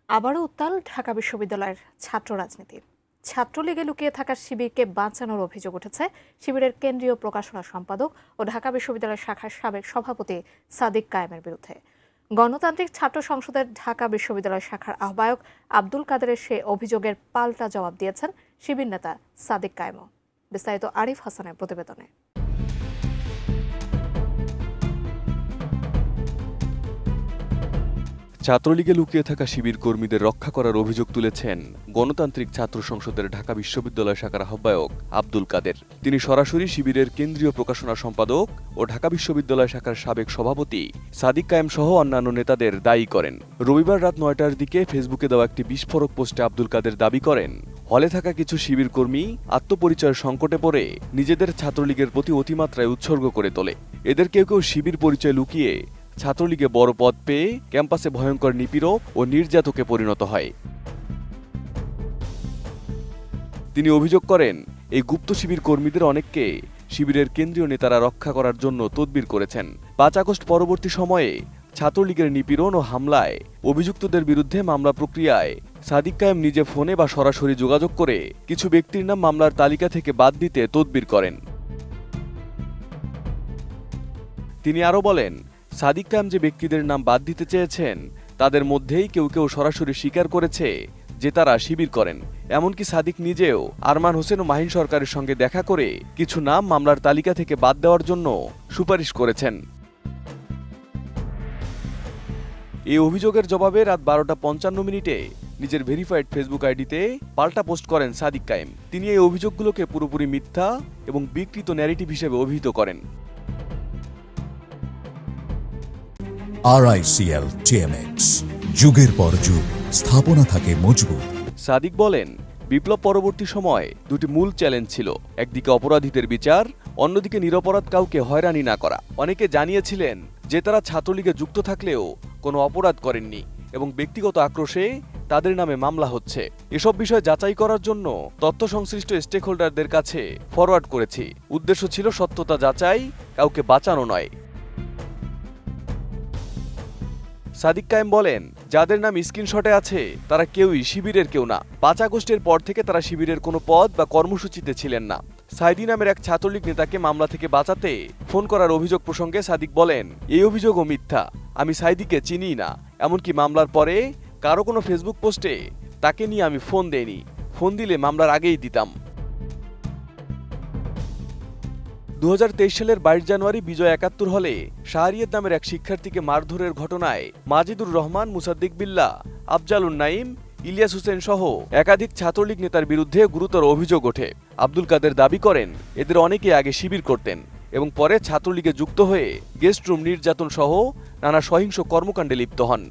আবারও উত্তাল ঢাকা বিশ্ববিদ্যালয়ের ছাত্র রাজনীতি। ছাত্রলীগে লুকিয়ে থাকা শিবিরকে বাঁচানোর অভিযোগ উঠেছে শিবিরের কেন্দ্রীয় প্রকাশনা সম্পাদক ও ঢাকা বিশ্ববিদ্যালয় শাখার সাবেক সভাপতি সাদিক কায়েমের বিরুদ্ধে। গণতান্ত্রিক ছাত্র সংসদের ঢাকা বিশ্ববিদ্যালয় শাখার আহ্বায়ক আব্দুল কাদেরের সে অভিযোগের পাল্টা জবাব দিয়েছেন শিবির নেতা সাদিক কায়েমও। বিস্তারিত আরিফ হাসানের প্রতিবেদনে। ছাত্রলীগে লুকিয়ে থাকা শিবির কর্মীদের রক্ষা করার অভিযোগ তুলেছেন গণতান্ত্রিক ছাত্র সংসদের ঢাকা বিশ্ববিদ্যালয় শাখার আহ্বায়ক আব্দুল কাদের। তিনি সরাসরি শিবিরের কেন্দ্রীয় প্রকাশনা সম্পাদক ও ঢাকা বিশ্ববিদ্যালয় শাখার সাবেক সভাপতি সাদিক কায়েম সহ অন্যান্য নেতাদের দায়ী করেন। রবিবার রাত ৯টার দিকে ফেসবুকে দেওয়া একটি বিস্ফোরক পোস্টে আব্দুল কাদের দাবি করেন, হলে থাকা কিছু শিবির কর্মী আত্মপরিচয়ের সংকটে পড়ে নিজেদের ছাত্রলীগের প্রতি অতিমাত্রায় উৎসর্গ করে তোলে। এদের কেউ কেউ শিবির পরিচয় লুকিয়ে ছাত্রলীগে বড় পদ পেয়ে ক্যাম্পাসে ভয়ঙ্কর নিপীড়ক ও নির্যাতকে পরিণত হয়। তিনি অভিযোগ করেন, এই গুপ্ত শিবির কর্মীদের অনেককে শিবিরের কেন্দ্রীয় নেতারা রক্ষা করার জন্য তদবির করেছেন। ৫ আগস্ট পরবর্তী সময়ে ছাত্রলীগের নিপীড়ন ও হামলায় অভিযুক্তদের বিরুদ্ধে মামলা প্রক্রিয়ায় সাদিক কায়েম নিজে ফোনে বা সরাসরি যোগাযোগ করে কিছু ব্যক্তির নাম মামলার তালিকা থেকে বাদ দিতে তদবির করেন। তিনি আরও বলেন, সাদিক কায়েম যে ব্যক্তিদের নাম বাদ দিতে চেয়েছেন তাদের মধ্যেই কেউ কেউ সরাসরি স্বীকার করেছে যে তারা শিবির করেন। এমনকি সাদিক নিজেও আরমান হোসেন ও মাহিন সরকারের সঙ্গে দেখা করে কিছু নাম মামলার তালিকা থেকে বাদ দেওয়ার জন্য সুপারিশ করেছেন। এই অভিযোগের জবাবে রাত 12টা 55 মিনিটে নিজের ভেরিফাইড ফেসবুক আইডিতে পাল্টা পোস্ট করেন সাদিক কায়েম। তিনি এই অভিযোগগুলোকে পুরোপুরি মিথ্যা এবং বিকৃত ন্যারেটিভ হিসেবে অভিহিত করেন। RICL TMX, যুগের পর যুগ স্থাপনা থাকে মজবুত। সাদিক বলেন, বিপ্লব পরবর্তী সময় দুটি মূল চ্যালেঞ্জ ছিল, একদিকে অপরাধীদের বিচার, অন্যদিকে নিরপরাধ কাউকে হয়রানি না করা। অনেকে জানিয়েছিলেন যে তারা ছাত্রলীগে যুক্ত থাকলেও কোনো অপরাধ করেননি এবং ব্যক্তিগত আক্রোশে তাদের নামে মামলা হচ্ছে। এসব বিষয় যাচাই করার জন্য তথ্য সংশ্লিষ্ট স্টেক হোল্ডারদের কাছে ফরওয়ার্ড করেছি। উদ্দেশ্য ছিল সত্যতা যাচাই, কাউকে বাঁচানো নয়। সাদিক কায়েম বলেন, যাদের নাম স্ক্রিনশটে আছে তারা কেউই শিবিরের কেউ না। ৫ আগস্টের পর থেকে তারা শিবিরের কোনো পদ বা কর্মসূচিতে ছিলেন না। সাইদি নামের এক ছাত্রলীগ নেতাকে মামলা থেকে বাঁচাতে ফোন করার অভিযোগ প্রসঙ্গে সাদিক বলেন, এই অভিযোগও মিথ্যা। আমি সাইদিকে চিনি না। এমনকি মামলার পরে কারো কোনো ফেসবুক পোস্টে তাকে নিয়ে আমি ফোন দেইনি। ফোন দিলে মামলার আগেই দিতাম। ২০২৩ সালের ২২ জানুয়ারি বিজয় ৭১ হলে শাহরিয়াত নামের এক শিক্ষার্থীকে মারধরের ঘটনায় মাজিদুর রহমান, মুসাদ্দিক বিল্লাহ, আফজালুন নাইম, ইলিয়াস হোসেন সহ একাধিক ছাত্রলীগ নেতার বিরুদ্ধে গুরুতর অভিযোগ ওঠে। আব্দুল কাদের দাবি করেন, এদের অনেকে আগে শিবির করতেন এবং পরে ছাত্রলীগে যুক্ত হয়ে গেস্ট রুম নির্যাতন সহ নানা সহিংস কর্মকাণ্ডে লিপ্ত হন।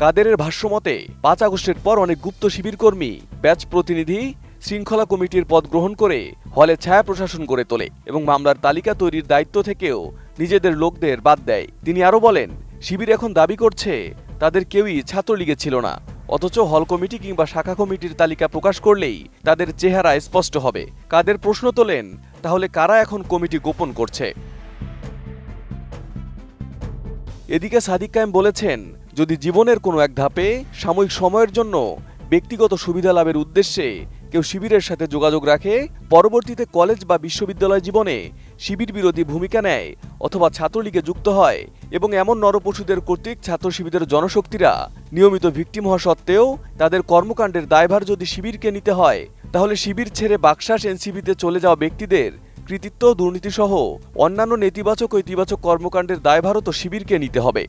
কাদেরের ভাষ্যমতে ৫ আগস্টের পর অনেক গুপ্ত শিবির কর্মী ব্যাচ প্রতিনিধি, শৃঙ্খলা কমিটির পদ গ্রহণ করে হলে ছায়া প্রশাসন গড়ে তোলে এবং মামলার তালিকা তৈরির দায়িত্ব থেকেও নিজেদের লোকদের বাদ দেয়। তিনি আরও বলেন, শিবির এখন দাবি করছে তাদের কেউই ছাত্রলীগে ছিল না, অথচ হল কমিটি কিংবা শাখা কমিটির তালিকা প্রকাশ করলেই তাদের চেহারা স্পষ্ট হবে। কাদের প্রশ্ন তোলেন, তাহলে কারা এখন কমিটি গোপন করছে? এদিকে সাদিক কায়েম বলেছেন, যদি জীবনের কোনো এক ধাপে সাময়িক সময়ের জন্য ব্যক্তিগত সুবিধা লাভের উদ্দেশ্যে কেউ শিবিরের সাথে যোগাযোগ রাখে, পরবর্তীতে কলেজ বা বিশ্ববিদ্যালয় জীবনে শিবির বিরোধী ভূমিকা নেয় অথবা ছাত্রলীগে যুক্ত হয় এবং এমন নরপশুদের কর্তৃক ছাত্র শিবিরের জনশক্তিরা নিয়মিত ভিকটিম হওয়া সত্ত্বেও তাদের কর্মকাণ্ডের দায়ভার যদি শিবিরকে নিতে হয়, তাহলে শিবির ছেড়ে বাকশাস এনসিপিতে চলে যাওয়া ব্যক্তিদের কৃতিত্ব, দুর্নীতিসহ অন্যান্য নেতিবাচক ও ইতিবাচক কর্মকাণ্ডের দায়ভারও তো শিবিরকে নিতে হবে।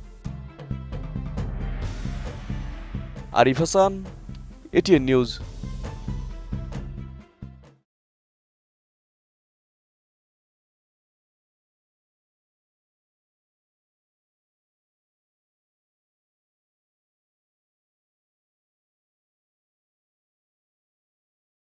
Arif Hasan, ATN news.